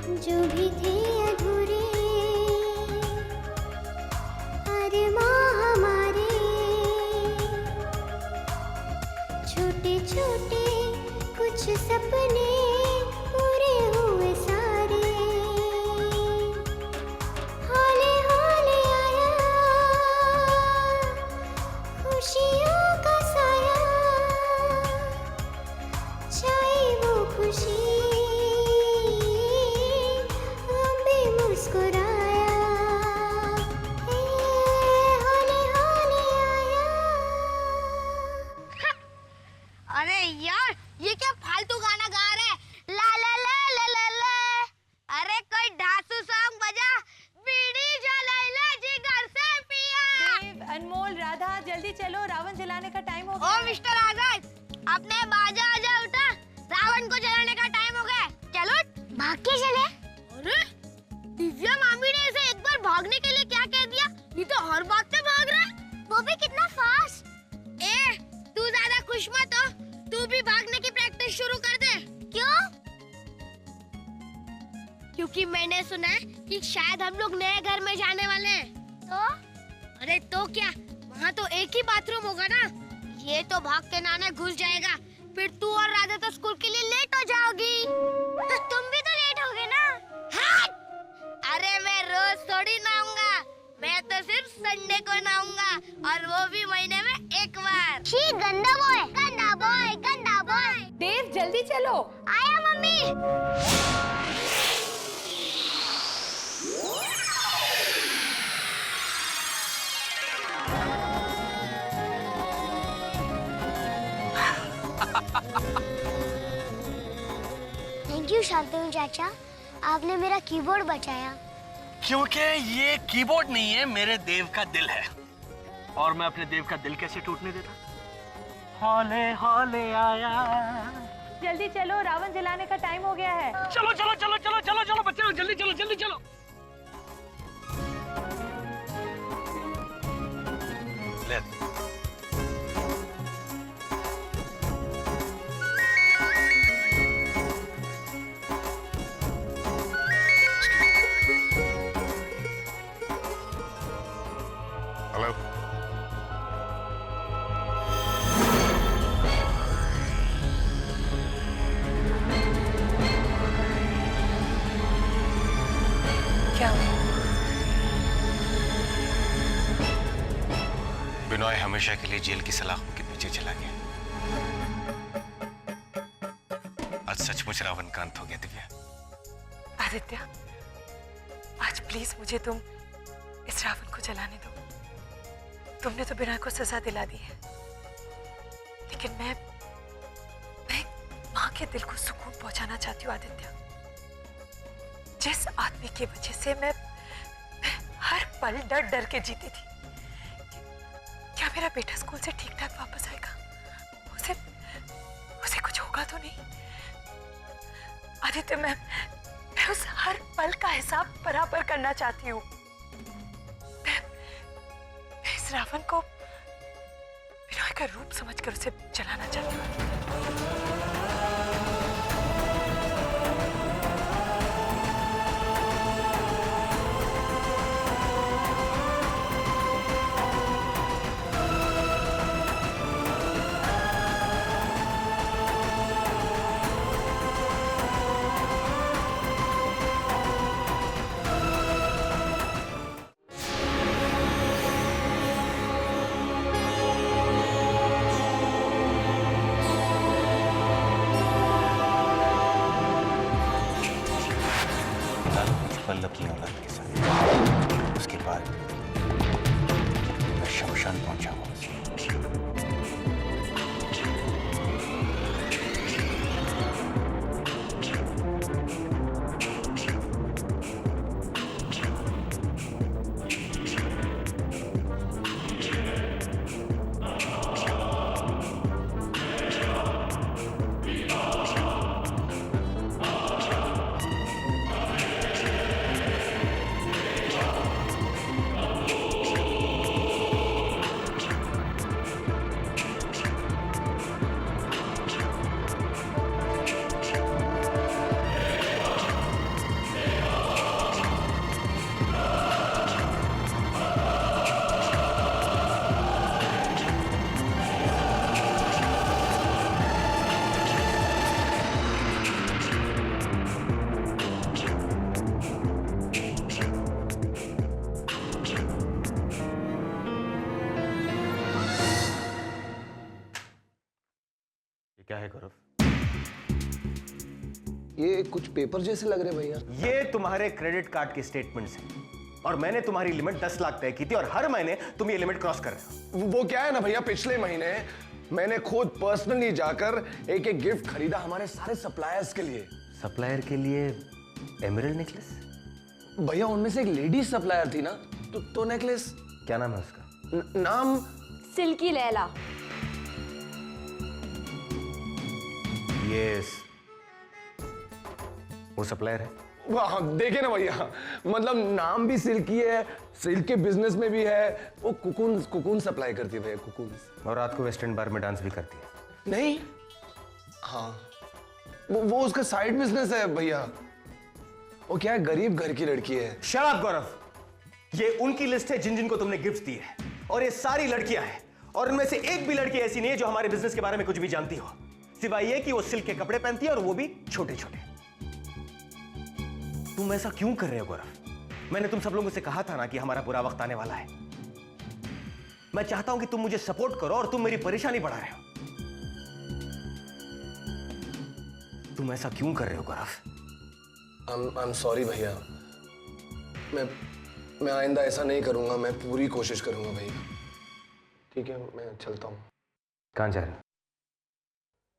जो भी थे अधूरे अरमां हमारे, छोटे छोटे कुछ सपने पूरे हुए सारे। हौले हौले आया खुशियों का साया, छाई वो खुशी हम भी मुस्कुराया। हौले हौले आया। अरे यार ये क्या फालतू गाना गा रहे हैं? ला ला ला ला ला ला। अरे कोई ढासू सॉन्ग बजा, बीड़ी जला ले जिगर से पिया। देव, अनमोल, राधा जल्दी चलो, रावण जलाने का टाइम हो गया। ओ मिस्टर आजाद, अपने बाजा आजा उठा, रावण को जलाने का टाइम हो गया। चलो भाग के चले। अरे दिव्या मामी ने इसे एक बार भागने के लिए क्या कह दिया? ये तो हर बात से भाग रहा है, वो भी कितना फास्ट। ए तू ज्यादा खुश मत हो, तू भी भागने की प्रैक्टिस शुरू कर दे। क्यों? क्योंकि मैंने सुना है कि शायद हम लोग नए घर में जाने वाले हैं। तो? अरे तो क्या, वहाँ तो एक ही बाथरूम होगा ना। ये तो भाग के नाना घुस जाएगा, फिर तू और राधा तो स्कूल के लिए लेट हो जाओगी। तो तुम भी तो लेट होगे ना। हाँ? अरे मैं रोज थोड़ी नहाऊंगा, मैं तो सिर्फ संडे को नहाऊंगा, और वो भी महीने में एक बार। छी गंदा बॉय, गंदा बॉय, गंदा बॉय। देव जल्दी चलो। आया मम्मी। थैंक यू शांतनु चाचा, आपने मेरा कीबोर्ड बचाया। क्योंकि ये कीबोर्ड नहीं है, मेरे देव का दिल है, और मैं अपने देव का दिल कैसे टूटने देता। हौले हौले आया। जल्दी चलो, रावण जलाने का टाइम हो गया है। चलो चलो चलो चलो चलो चलो बच्चे, जल्दी चलो जल्दी चलो। ले। हेलो। क्या हुआ? बिनॉय हमेशा के लिए जेल की सलाखों के पीछे चला गया। आज सचमुच रावण का अंत हो गया। दिव्या, आदित्य, आज प्लीज मुझे तुम इस रावण को जलाने दो। तुमने तो बिना को सजा दिला दी है, लेकिन मैं माँ के दिल को सुकून पहुंचाना चाहती हूँ। आदित्य, जिस आदमी की वजह से मैं हर पल डर डर के जीती थी, क्या मेरा बेटा स्कूल से ठीक ठाक वापस आएगा? उसे कुछ होगा तो नहीं? आदित्य, मैं उस हर पल का हिसाब बराबर करना चाहती हूँ। मैं इस रावण को बिनॉय का रूप समझकर उसे जलाना चाहती हूँ। पल अपनी औलाद के साथ, उसके बाद मैं शमशान पहुंचाऊंगा। है गौरव? ये कुछ पेपर जैसे लग रहे हैं भैया। ये तुम्हारे क्रेडिट कार्ड की स्टेटमेंट्स हैं और मैंने तुम्हारी लिमिट 10 लाख तय की थी और हर महीने तुम ये लिमिट क्रॉस कर रहे हो। वो क्या है ना भैया, पिछले महीने मैंने खुद पर्सनली जाकर एक एक गिफ्ट खरीदा हमारे सारे सप्लायर्स के लिए। सप्लायर के लिए एमरल्ड नेकलेस? भैया उनमें से एक लेडीज सप्लायर थी ना, तो नेकलेस। क्या नाम है उसका? नाम सिल्की लैला। ये वो सप्लायर है? वाह देखे ना भैया, मतलब नाम भी सिल्की है, सिल्क के बिजनेस में भी है। वो कुकून सप्लाई करती है भैया, कुकून। और रात को वेस्टर्न बार में डांस भी करती है। नहीं, हाँ वो उसका साइड बिजनेस है भैया। वो क्या है, गरीब घर की लड़की है। शट अप गौरव, ये उनकी लिस्ट है जिन जिन को तुमने गिफ्ट दिए हैं और ये सारी लड़कियां हैं और उनमें से एक भी लड़की ऐसी नहीं है जो हमारे बिजनेस के बारे में कुछ भी जानती हो, सिवाय ये कि वो सिल्क के कपड़े पहनती है और वो भी छोटे छोटे। तुम ऐसा क्यों कर रहे हो गौरव? मैंने तुम सब लोगों से कहा था ना कि हमारा बुरा वक्त आने वाला है। मैं चाहता हूं कि तुम मुझे सपोर्ट करो और तुम मेरी परेशानी बढ़ा रहे हो। तुम ऐसा क्यों कर रहे हो गौरव? I'm sorry भैया, मैं आइंदा ऐसा नहीं करूंगा। मैं पूरी कोशिश करूंगा भैया। ठीक है, मैं चलता हूँ। कहां जा रहे हो?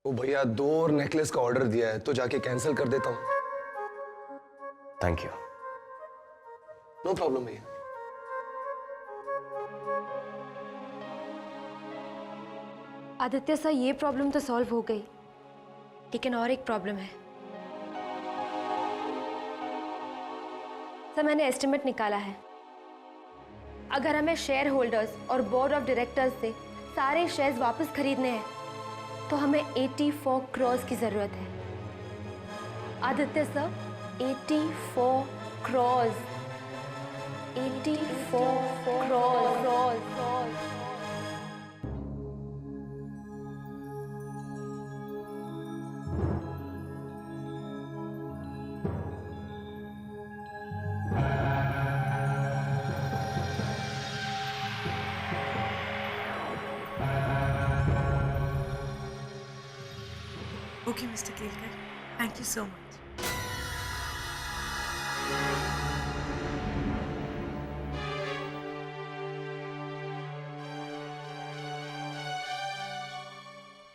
वो भैया 2 और नेकलेस का ऑर्डर दिया है, तो जाके कैंसिल कर देता हूँ। Thank you. नो प्रॉब्लम भैया। आदित्य सर, ये प्रॉब्लम तो सॉल्व हो गई, लेकिन और एक प्रॉब्लम है। सर, मैंने एस्टिमेट निकाला है। अगर हमें शेयर होल्डर्स और बोर्ड ऑफ डायरेक्टर्स से सारे शेयर्स वापस खरीदने हैं तो हमें 84 करोड़ की जरूरत है। Aditya sir, 84 crore. 84 crore. Okay, Mr. Kelkar. Thank you so much.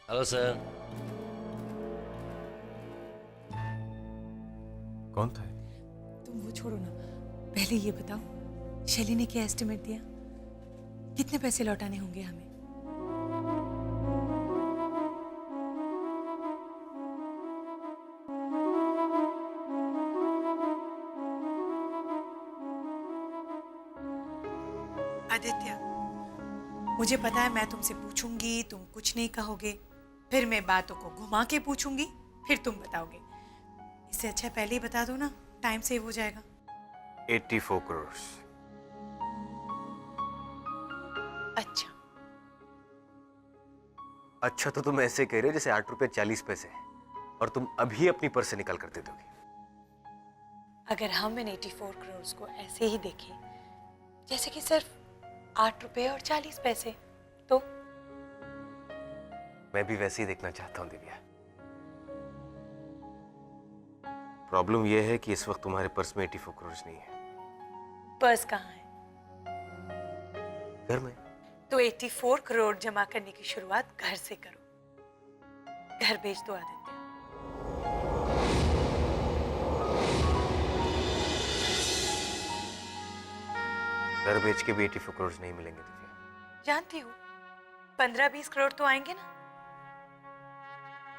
Hello sir. कौन था? तुम वो छोड़ो ना, पहले ये बताओ शैली ने क्या एस्टिमेट दिया? कितने पैसे लौटाने होंगे हमें? आदित्य, मुझे पता है मैं तुमसे पूछूंगी, तुम कुछ नहीं कहोगे, फिर मैं बातों को घुमा के पूछूंगी, फिर तुम बताओगे। इससे अच्छा पहले ही बता दो ना, टाइम सेव हो जाएगा। 84 करोड़। अच्छा, अच्छा तो तुम ऐसे कह रहे हो जैसे 8 रुपए 40 पैसे और तुम अभी अपनी पर्स से निकाल कर दे दोगे। अगर हम इन 84 करोड़ को ऐसे ही देखें जैसे कि सिर्फ 8 रुपए और 40 पैसे, तो मैं भी वैसे ही देखना चाहता हूं दिव्या। प्रॉब्लम यह है कि इस वक्त तुम्हारे पर्स में 84 करोड़ नहीं है। पर्स कहाँ है? घर में। तो 84 करोड़ जमा करने की शुरुआत घर से करो। घर बेच दो आदित्य। घर बेच के भी 84 करोड़ नहीं मिलेंगे दिव्या। जानती हूँ 15-20 करोड़ तो आएंगे ना।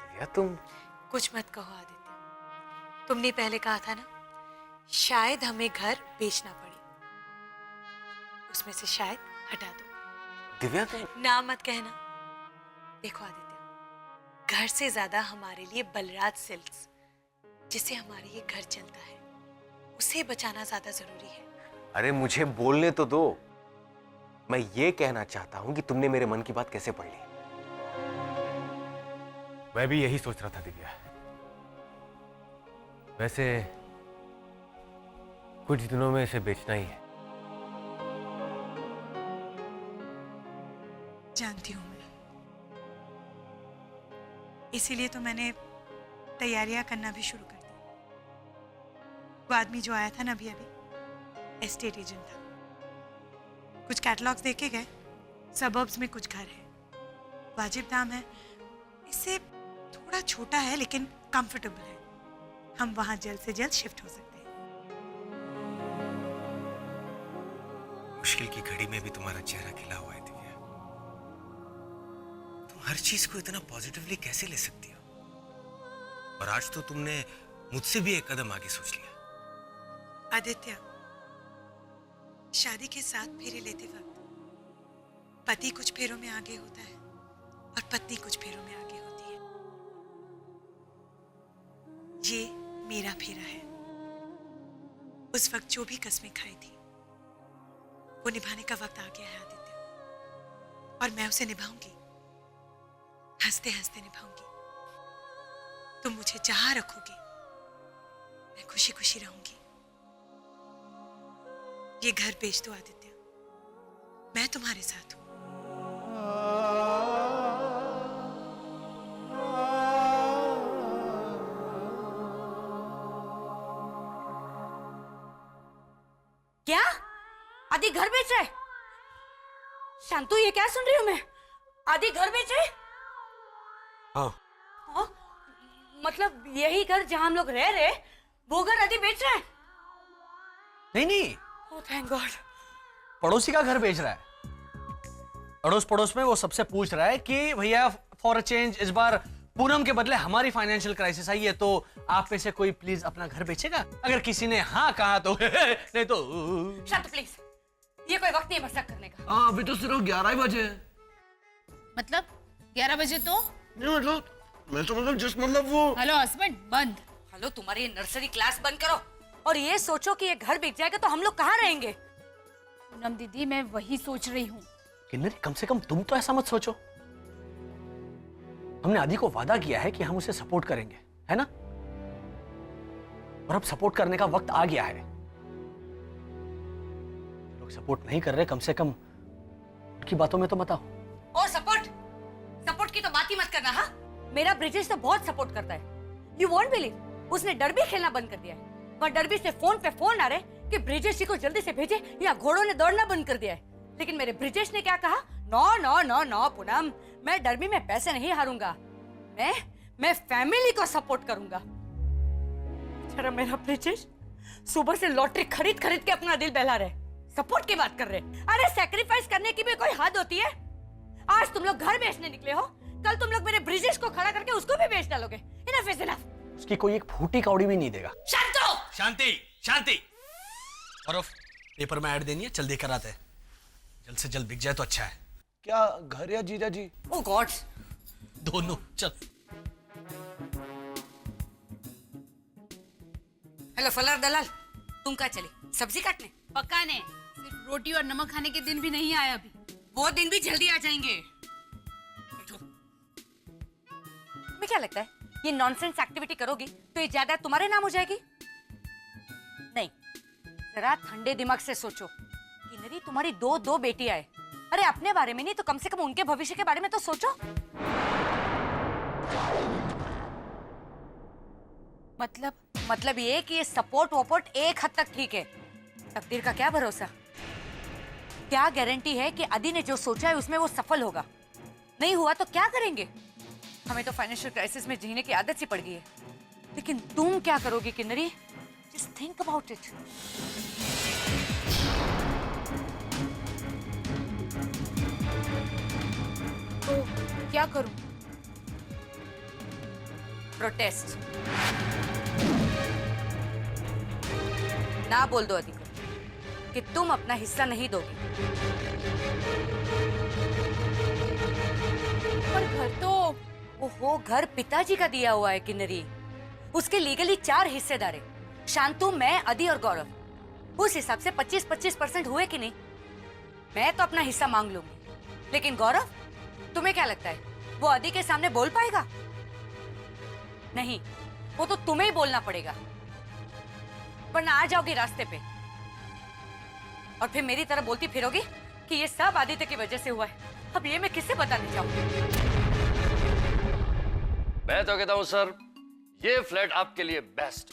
दिव्या तुम कुछ मत कहो आदित्य, तुमने पहले कहा था ना शायद हमें घर बेचना पड़े, उसमें से शायद हटा दो। दिव्या तुम ना मत कहना। देखो आदित्य, घर से ज्यादा हमारे लिए बलराज सिल्क्स, जिससे हमारे ये घर चलता है, उसे बचाना ज्यादा जरूरी है। अरे मुझे बोलने तो दो। मैं ये कहना चाहता हूं कि तुमने मेरे मन की बात कैसे पढ़ ली। मैं भी यही सोच रहा था दिव्या। वैसे कुछ दिनों में इसे बेचना ही है। जानती हूं मैं, इसीलिए तो मैंने तैयारियां करना भी शुरू कर दी। वो आदमी जो आया था ना अभी अभी, एस्टेट एजेंट था। कुछ कैटलॉग्स देखे गए, सबर्ब्स में कुछ घर है, वाजिब दाम है, इससे थोड़ा छोटा है लेकिन कंफर्टेबल है। हम वहां जल्द से जल्द शिफ्ट हो सकते हैं। मुश्किल की घड़ी में भी तुम्हारा चेहरा खिला हुआ है दिव्या। तुम हर चीज को इतना पॉजिटिवली कैसे ले सकती हो? और आज तो तुमने मुझसे भी एक कदम आगे सोच लिया। आदित्य, शादी के 7 फेरे लेते वक्त पति कुछ फेरों में आगे होता है और पत्नी कुछ फेरों में आगे होती है। ये मेरा फेरा है। उस वक्त जो भी कस्में खाई थी वो निभाने का वक्त आ गया है आदित्य, और मैं उसे निभाऊंगी, हंसते हंसते निभाऊंगी। तुम मुझे जहां रखोगे मैं खुशी खुशी रहूंगी। ये घर बेच दो आदित्य, मैं तुम्हारे साथ हूं। क्या आदि घर बेच रहे? शांतु, ये क्या सुन रही हूँ मैं? आदि घर बेच रहे? हाँ। हाँ? मतलब यही घर जहाँ हम लोग रह रहे, वो घर आदि बेच रहे हैं? नहीं नहीं, ओह थैंक गॉड। पड़ोसी का घर बेच रहा है। अड़ोस पड़ोस में वो सबसे पूछ रहा है कि भैया फॉर अ चेंज इस बार पूनम के बदले हमारी फाइनेंशियल क्राइसिस आई है, तो आप में से कोई प्लीज अपना घर बेचेगा? अगर किसी ने हाँ कहा तो नहीं तो शांतु प्लीज, ये कोई वक्त नहीं है मजाक करने का। अभी तो सिर्फ 11 ही बजे हैं। मतलब 11 बजे तो? नहीं मतलब मैं तो मतलब वो। हेलो हस्बैंड, बंद। हेलो, तुम्हारी ये नर्सरी क्लास बंद करो और ये सोचो कि ये घर बिक जाएगा तो हम लोग कहाँ रहेंगे? पूनम दीदी, मैं वही सोच रही हूँ। किन्नरी, कम से कम तुम तो ऐसा मत सोचो। हमने आदि को वादा किया है कि हम उसे सपोर्ट करेंगे, है ना? और अब सपोर्ट करने का वक्त आ गया है। जो लोग सपोर्ट नहीं कर रहे, कम से कम उनकी बातों में तो मत आओ। और सपोर्ट की तो बात ही मत करना। हाँ, मेरा ब्रिजेश तो बहुत सपोर्ट करता है। यू वोंट बिलीव, उसने डरबी खेलना बंद कर दिया है। और डरबी से फोन पे फोन आ रहे कि ब्रिजेश जी को जल्दी से भेजे या घोड़ों ने दौड़ना बंद कर दिया है। लेकिन मेरे ब्रिजेश ने क्या कहा? No no no no Poonam, मैं डरबी में पैसे नहीं हारूंगा। मैं फैमिली को सपोर्ट करूंगा। जरा मेरा ब्रिजेश सुबह से लॉटरी खरीद खरीद के अपना दिल बहला रहे, सपोर्ट की बात कर रहे। अरे सैक्रिफाइस करने की भी कोई हद होती है? आज तुम लोग घर बेचने निकले हो, कल तुम लोग मेरे ब्रिजेश को खड़ा करके उसको भी बेच डालोगे। Enough is enough. उसकी कोई एक फूटी कौड़ी भी नहीं देगा। शांतो! शांति शांति। और पेपर में ऐड देनी है, चल देकर आते हैं। जल्द से जल्द बिक जाए तो अच्छा है। क्या घर या जीजा जी? ओह गॉड, दोनों। चल। हेलो फलार दलाल, तुम कहाँ चली? सब्जी काटने? पकाने। सिर्फ रोटी और नमक खाने के दिन भी नहीं आया अभी। वो दिन भी जल्दी आ जाएंगे। तुम्हें क्या लगता है ये नॉनसेंस एक्टिविटी करोगी तो ये जायदाद तुम्हारे नाम हो जाएगी? नहीं, जरा ठंडे दिमाग से सोचो। किन्नरी, तुम्हारी दो बेटियां हैं। अरे अपने बारे में नहीं तो कम से कम उनके भविष्य के बारे में तो सोचो। मतलब ये कि ये सपोर्ट वोपोर्ट एक हद तक ठीक है, तकदीर का क्या भरोसा? क्या गारंटी है कि आदि ने जो सोचा है उसमें वो सफल होगा? नहीं हुआ तो क्या करेंगे? हमें तो फाइनेंशियल क्राइसिस में जीने की आदत सी पड़ गई है। लेकिन तुम क्या करोगी Kinnari? Just think about it. तो क्या करूं? प्रोटेस्ट। ना बोल दो आदि को कि तुम अपना हिस्सा नहीं दोगी। पर घर तो ओहो, घर पिताजी का दिया हुआ है किन्नरी। उसके लीगली 4 हिस्सेदार है, शांतु, मैं, आदि और गौरव। उस हिसाब से 25-25% हुए कि नहीं? मैं तो अपना हिस्सा मांग लूंगी, लेकिन गौरव, तुम्हें क्या लगता है वो आदि के सामने बोल पाएगा? नहीं, वो तो तुम्हें ही बोलना पड़ेगा, वरना आ जाओगी रास्ते पे और फिर मेरी तरह बोलती फिरोगी कि ये सब आदित्य की वजह से हुआ है। अब ये मैं किससे बताने जाऊंगी? मैं तो कहता हूं सर, ये फ्लैट आपके लिए बेस्ट।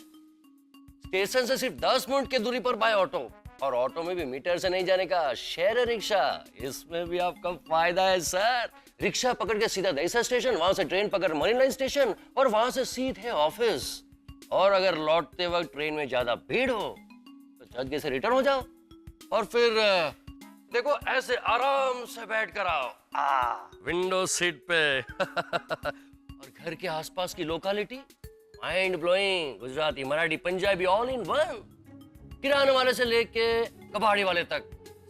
स्टेशन से सिर्फ 10 मिनट की दूरी पर बाय ऑटो, और ऑटो में भी मीटर से नहीं जाने का शेयर रिक्शा, इसमें भी आपका फायदा है सर। रिक्शा पकड़ के सीधा दहीसर स्टेशन, वहां से ट्रेन पकड़ मरीन लाइन स्टेशन, और वहां से सीधे ऑफिस। और अगर लौटते वक्त ट्रेन में ज्यादा भीड़ हो तो जल्दी से रिटर्न हो जाओ, और फिर देखो ऐसे आराम से बैठ कर आओ विंडो सीट पे। और घर के आसपास की locality mind blowing, Gujarati, Marathi, Punjabi all in one. किराने वाले से लेके कबाड़ी वाले तक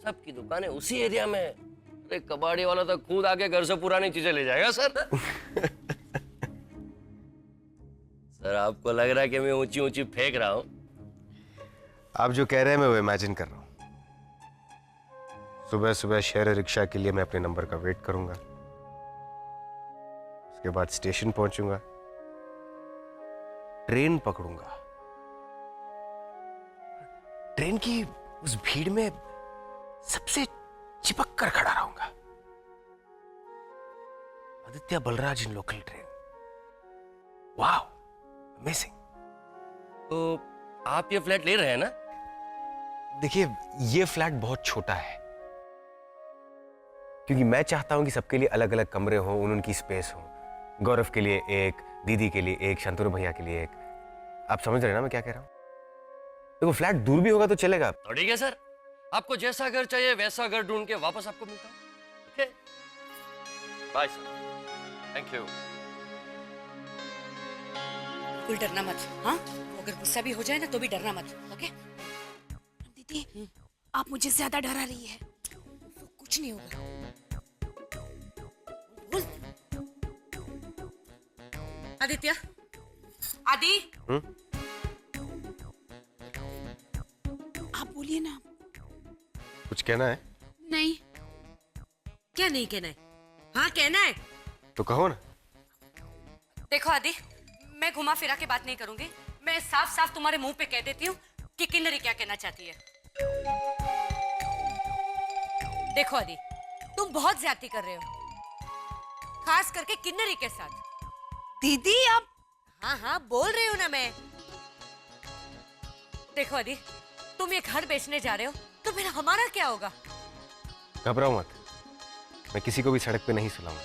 सबकी दुकानें उसी एरिया में। अरे कबाड़ी वाला तो खुद आके घर से पुरानी चीजें ले जाएगा सर। सर आपको लग रहा है कि मैं ऊंची ऊंची फेंक रहा हूं? आप जो कह रहे हैं मैं वो इमेजिन कर रहा हूं। सुबह सुबह शेयर रिक्शा के लिए मैं अपने नंबर का वेट करूंगा, उसके बाद स्टेशन पहुंचूंगा, ट्रेन पकड़ूंगा, ट्रेन की उस भीड़ में सबसे चिपक कर खड़ा रहूंगा। आदित्य बलराज इन लोकल ट्रेन। वाह, अमेजिंग। तो आप ये फ्लैट ले रहे हैं ना? देखिए, ये फ्लैट बहुत छोटा है, क्योंकि मैं चाहता हूं कि सबके लिए अलग अलग कमरे हों, उनकी स्पेस हो। गौरव के लिए एक, दीदी के लिए एक, शांतनु भैया के लिए एक। आप समझ रहे हैं ना मैं क्या कह रहा हूं? देखो, फ्लैट दूर भी होगा तो चलेगा। तो ठीक है सर, आपको जैसा घर चाहिए वैसा घर ढूंढ के वापस आपको मिलता है। Okay, bye sir, thank you. कोई डरना मत, हाँ? अगर गुस्सा भी हो जाए ना तो भी डरना मत, ओके? दीदी, आप मुझे ज्यादा डरा रही है। कुछ नहीं होगा। बोल। आदित्य, आदि, आप बोलिए ना। कुछ कहना है? नहीं। क्या नहीं कहना है? हाँ कहना है तो कहो ना। देखो आदि, मैं घुमा फिरा के बात नहीं करूंगी। मैं साफ साफ तुम्हारे मुंह पे कह देती हूँ कि किन्नरी क्या कहना चाहती है। देखो आदि, तुम बहुत ज्यादती कर रहे हो, खास करके किन्नरी के साथ। दीदी आप। हाँ हाँ बोल रही हूँ ना मैं। देखो आदि, तुम ये घर बेचने जा रहे हो तो फिर हमारा क्या होगा? घबराओ मत, मैं किसी को भी सड़क पे नहीं सुलाऊंगा।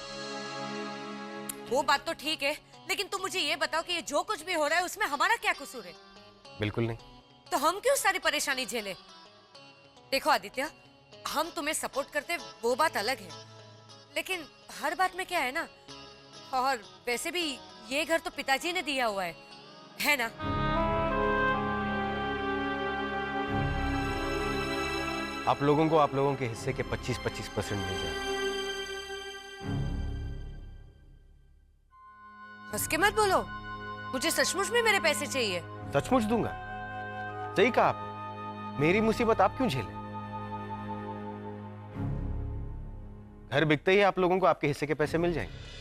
वो बात तो ठीक है, लेकिन तुम मुझे ये बताओ कि ये जो कुछ भी हो रहा है उसमें हमारा क्या कसूर है? बिल्कुल नहीं। तो हम क्यों सारी परेशानी झेले? देखो आदित्य, हम तुम्हें सपोर्ट करते वो बात अलग है, लेकिन हर बात में क्या है ना, और वैसे भी ये घर तो पिताजी ने दिया हुआ है ना? आप लोगों को आप लोगों के हिस्से के 25% मिल जाए। हंस के मत बोलो, मुझे सचमुच में मेरे पैसे चाहिए। सचमुच दूंगा। सही कहा आपने, मेरी मुसीबत आप क्यों झेले? घर बिकते ही आप लोगों को आपके हिस्से के पैसे मिल जाएंगे।